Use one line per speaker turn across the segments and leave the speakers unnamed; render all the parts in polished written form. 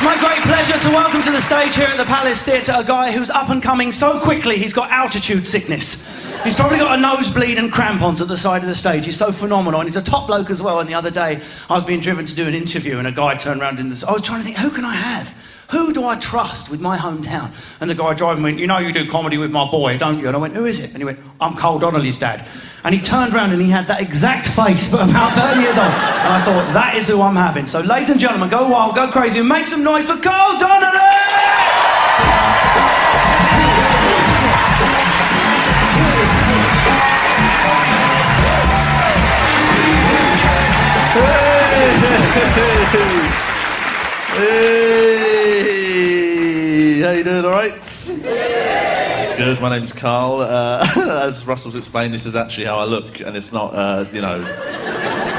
It's my great pleasure to welcome to the stage here at the Palace Theatre a guy who's up and coming so quickly he's got altitude sickness. He's probably got a nosebleed and crampons at the side of the stage. He's so phenomenal, and he's a top bloke as well. And the other day, I was being driven to do an interview, and a guy turned around in the... I was trying to think, who can I have? Who do I trust with my hometown? And the guy driving went, you know you do comedy with my boy, don't you? And I went, who is it? And he went, I'm Cole Donnelly's dad. And he turned around and he had that exact face, but about 30 years old. And I thought, that is who I'm having. So, ladies and gentlemen, go wild, go crazy, and make some noise for Cole Donnelly!
Hey, how you doing, all right? Good, my name's Carl. As Russell's explained, this is actually how I look, and it's not, you know,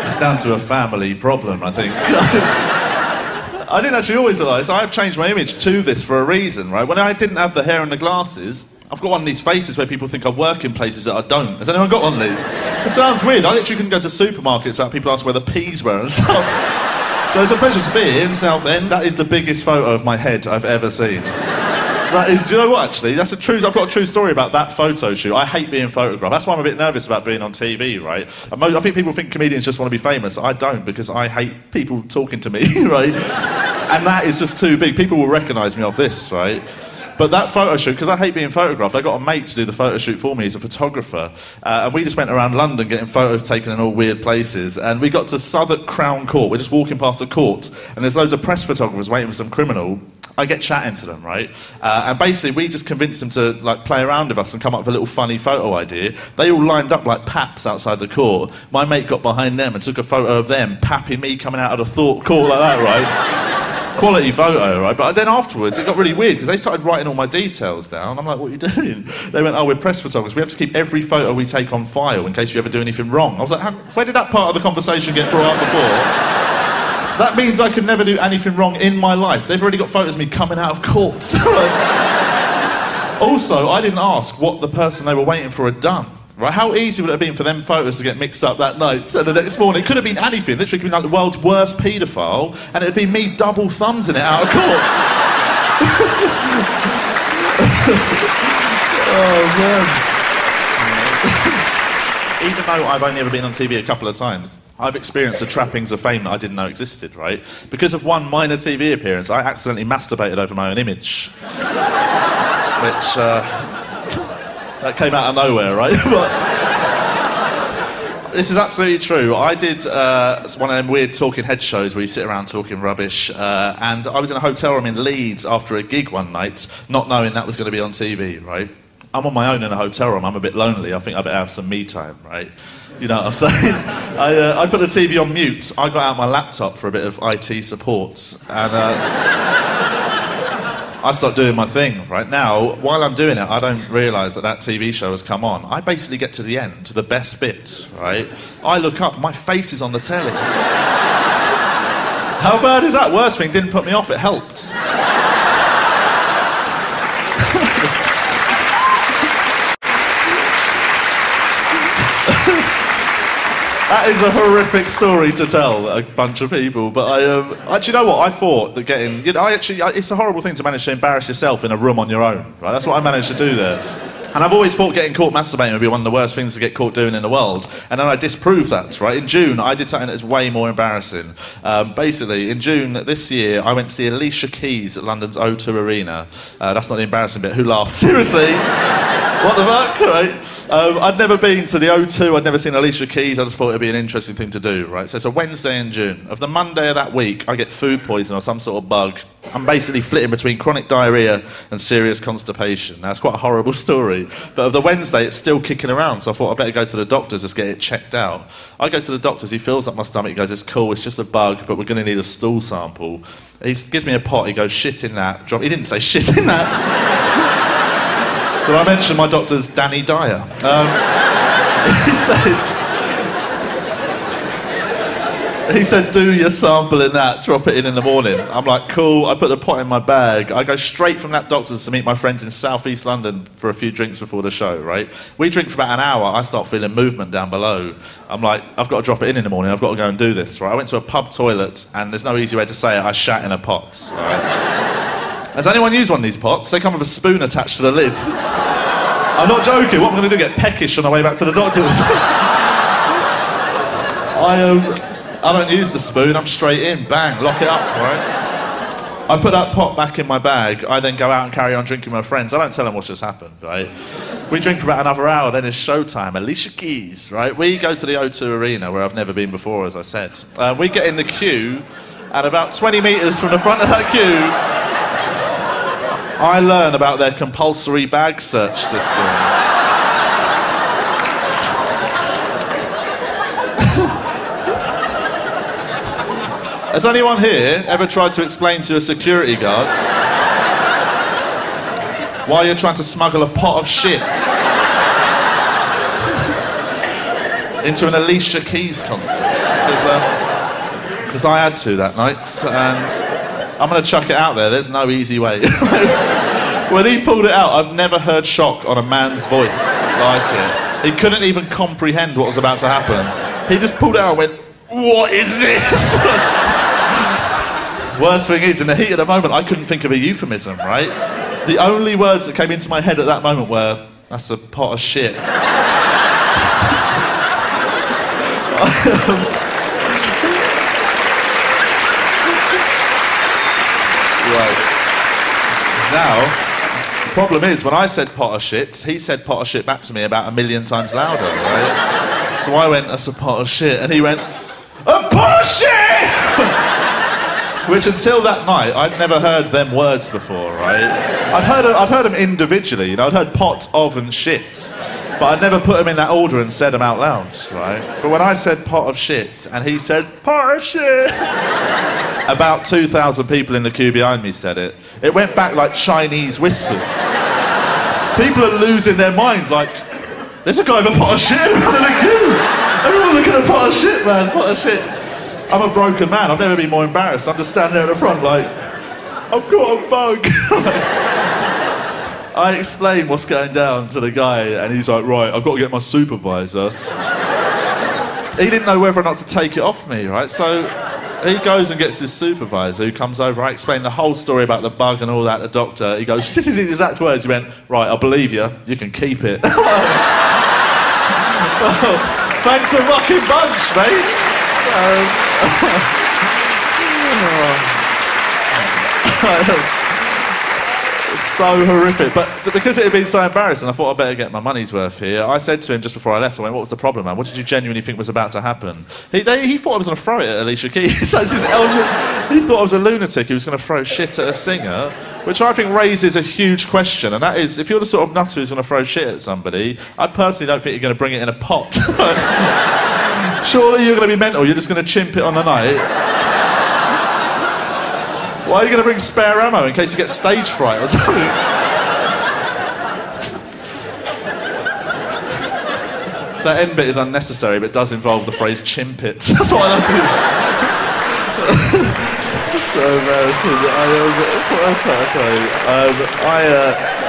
it's down to a family problem, I think. I didn't actually always realise, so I've changed my image to this for a reason, right? When I didn't have the hair and the glasses, I've got one of these faces where people think I work in places that I don't. Has anyone got one of these? It sounds weird. I literally couldn't go to supermarkets without people ask where the peas were and stuff. So it's a pleasure to be here in Southend. That is the biggest photo of my head I've ever seen. That is, do you know what, actually? That's a true... I've got a true story about that photo shoot. I hate being photographed. That's why I'm a bit nervous about being on TV, right? I think people think comedians just want to be famous. I don't, because I hate people talking to me, right? And that is just too big. People will recognise me off this, right? But that photo shoot, because I hate being photographed, I got a mate to do the photo shoot for me. He's a photographer. And we just went around London getting photos taken in all weird places. And we got to Southwark Crown Court. We're just walking past a court, and there's loads of press photographers waiting for some criminal. I get chatting to them, right? And basically, we just convinced them to like play around with us and come up with a little funny photo idea. They all lined up like paps outside the court. My mate got behind them and took a photo of them, papping me coming out of the court like that, right? Quality photo, right? But then afterwards, it got really weird because they started writing all my details down. I'm like, what are you doing? They went, oh, we're press photographers. We have to keep every photo we take on file in case you ever do anything wrong. I was like, where did that part of the conversation get brought up before? That means I could never do anything wrong in my life. They've already got photos of me coming out of court. Also, I didn't ask what the person they were waiting for had done. Right? How easy would it have been for them photos to get mixed up that night? So the next morning, it could have been anything. Literally, it could have been like the world's worst paedophile, and it would be me double thumbsing it out of court. Oh, man. Even though I've only ever been on TV a couple of times, I've experienced the trappings of fame that I didn't know existed, right? Because of one minor TV appearance, I accidentally masturbated over my own image. Which, that came out of nowhere, right? But this is absolutely true. I did one of them weird talking head shows where you sit around talking rubbish, and I was in a hotel room in Leeds after a gig one night, not knowing that was going to be on TV, right? I'm on my own in a hotel room, I'm a bit lonely, I think I better have some me time, right? You know what I'm saying? I put the TV on mute, I got out my laptop for a bit of IT support, and I start doing my thing. Right now, while I'm doing it, I don't realise that that TV show has come on. I basically get to the end, to the best bit, right? I look up, my face is on the telly. How bad is that? Worst thing, didn't put me off, it helped. That is a horrific story to tell a bunch of people, but actually, you know what? I thought that getting... You know, it's a horrible thing to manage to embarrass yourself in a room on your own, right? That's what I managed to do there. And I've always thought getting caught masturbating would be one of the worst things to get caught doing in the world. And then I disproved that, right? In June, I did something that's way more embarrassing. Basically, in June this year, I went to see Alicia Keys at London's O2 Arena. That's not the embarrassing bit. Who laughed? Seriously? What the fuck, right? I'd never been to the O2, I'd never seen Alicia Keys, I just thought it'd be an interesting thing to do, right? So it's a Wednesday in June. Of the Monday of that week, I get food poisoning or some sort of bug. I'm basically flitting between chronic diarrhea and serious constipation. Now, it's quite a horrible story, but of the Wednesday, it's still kicking around, so I thought I'd better go to the doctors, just get it checked out. I go to the doctors, he fills up my stomach, he goes, it's cool, it's just a bug, but we're going to need a stool sample. He gives me a pot, he goes, shit in that. He didn't say shit in that. But I mentioned my doctor's Danny Dyer. He said... He said, do your sample in that, drop it in the morning. I'm like, cool. I put the pot in my bag. I go straight from that doctor's to meet my friends in South East London for a few drinks before the show, right? We drink for about an hour. I start feeling movement down below. I'm like, I've got to drop it in the morning. I've got to go and do this, right? I went to a pub toilet, and there's no easy way to say it. I shat in a pot, right? Has anyone used one of these pots? They come with a spoon attached to the lid. I'm not joking. What am I going to do? Get peckish on the way back to the doctor's? I don't use the spoon, I'm straight in, bang, lock it up, right? I put that pot back in my bag, I then go out and carry on drinking with my friends. I don't tell them what's just happened, right? We drink for about another hour, then it's showtime, Alicia Keys, right? We go to the O2 Arena, where I've never been before, as I said. We get in the queue, and about 20 metres from the front of that queue, I learn about their compulsory bag search system. Has anyone here ever tried to explain to a security guard why you're trying to smuggle a pot of shit into an Alicia Keys concert? Because I had to that night, and I'm going to chuck it out there, there's no easy way. When he pulled it out, I've never heard shock on a man's voice like it. He couldn't even comprehend what was about to happen. He just pulled it out and went, what is this? Worst thing is, in the heat of the moment, I couldn't think of a euphemism, right? The only words that came into my head at that moment were, that's a pot of shit. Right. Now, the problem is, when I said pot of shit, he said pot of shit back to me about 1 million times louder, right? So I went, that's a pot of shit, and he went, a pot of shit! Which, until that night, I'd never heard them words before, right? I'd heard them individually, you know, I'd heard pot, of, and shit, but I'd never put them in that order and said them out loud, right? But when I said pot of shit, and he said, pot of shit, about 2,000 people in the queue behind me said it. It went back like Chinese whispers. People are losing their mind, like, there's a guy with a pot of shit in the queue. Everyone look at a pot of shit, man, pot of shit. I'm a broken man, I've never been more embarrassed. I'm just standing there at the front like, I've got a bug. I explain what's going down to the guy, and he's like, right, I've got to get my supervisor. He didn't know whether or not to take it off me, right? So he goes and gets his supervisor, who comes over. I explain the whole story about the bug and all that to the doctor. He goes, this is his exact words. He went, right, I believe you, you can keep it. Well, thanks a rocking bunch, mate. So horrific, but because it had been so embarrassing, I thought I'd better get my money's worth here. I said to him just before I left, I went, what was the problem, man? What did you genuinely think was about to happen? He thought I was going to throw it at Alicia Keys. He thought I was a lunatic who was going to throw shit at a singer, which I think raises a huge question, and that is, if you're the sort of nutter who's going to throw shit at somebody, I personally don't think you're going to bring it in a pot. Surely you're going to be mental, you're just going to chimp it on the night. Why are you going to bring spare ammo in case you get stage fright or something? That end bit is unnecessary, but does involve the phrase chimp it. That's what I like to do. So embarrassing. That's what I was trying to tell you.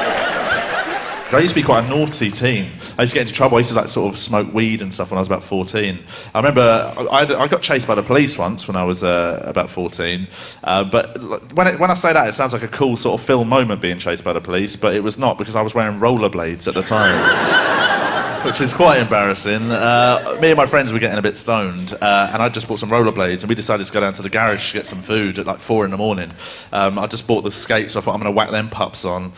I used to be quite a naughty teen. I used to get into trouble. I used to sort of smoke weed and stuff when I was about 14. I remember I got chased by the police once when I was about 14. But when I say that, it sounds like a cool sort of film moment, being chased by the police, but it was not, because I was wearing rollerblades at the time. Which is quite embarrassing. Me and my friends were getting a bit stoned, and I just bought some rollerblades, and we decided to go down to the garage to get some food at like 4 in the morning. I just bought the skates, so I thought I'm going to whack them pups on.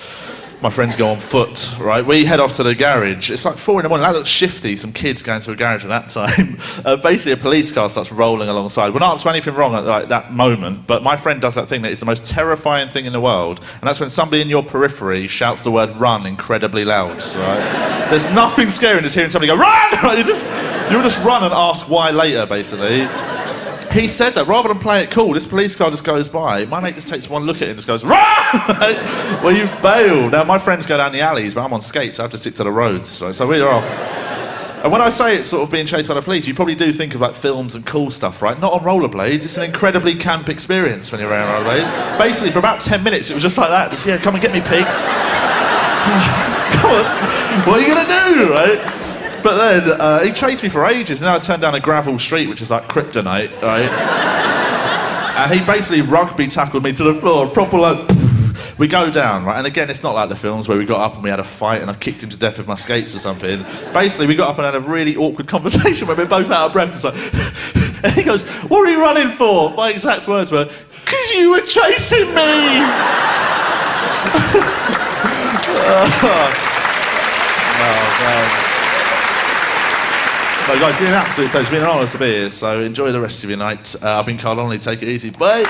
My friends go on foot, right? We head off to the garage. It's like 4 in the morning. That looks shifty, some kids going to a garage at that time. Basically, a police car starts rolling alongside. We're not up to anything wrong at that moment, but my friend does that thing that is the most terrifying thing in the world, and that's when somebody in your periphery shouts the word run incredibly loud, right? There's nothing scary in just hearing somebody go, run! Right? You'll just run and ask why later, basically. He said that, rather than play it cool, this police car just goes by. My mate just takes one look at it and just goes, run! Right? Well, you bail. Now, my friends go down the alleys, but I'm on skates, so I have to stick to the roads. Right? So we're off. And when I say it's sort of being chased by the police, you probably do think of like films and cool stuff, right? Not on rollerblades. It's an incredibly camp experience when you're wearing rollerblades. Basically, for about 10 minutes, it was just like that. Just, yeah, come and get me, pigs. Come on. What are you going to do, right? But then, he chased me for ages, and then I turned down a gravel street, which is like kryptonite, right? And he basically rugby tackled me to the floor, proper like... We go down, right? And again, it's not like the films where we got up and we had a fight and I kicked him to death with my skates or something. Basically, we got up and had a really awkward conversation where we're both out of breath. It's like... And he goes, "What are you running for?" My exact words were, "'Cause you were chasing me!" Oh, man. No, guys, it's been an absolute pleasure. It's been an honour to be here, so enjoy the rest of your night. I've been Carl Donnelly. Take it easy. Bye.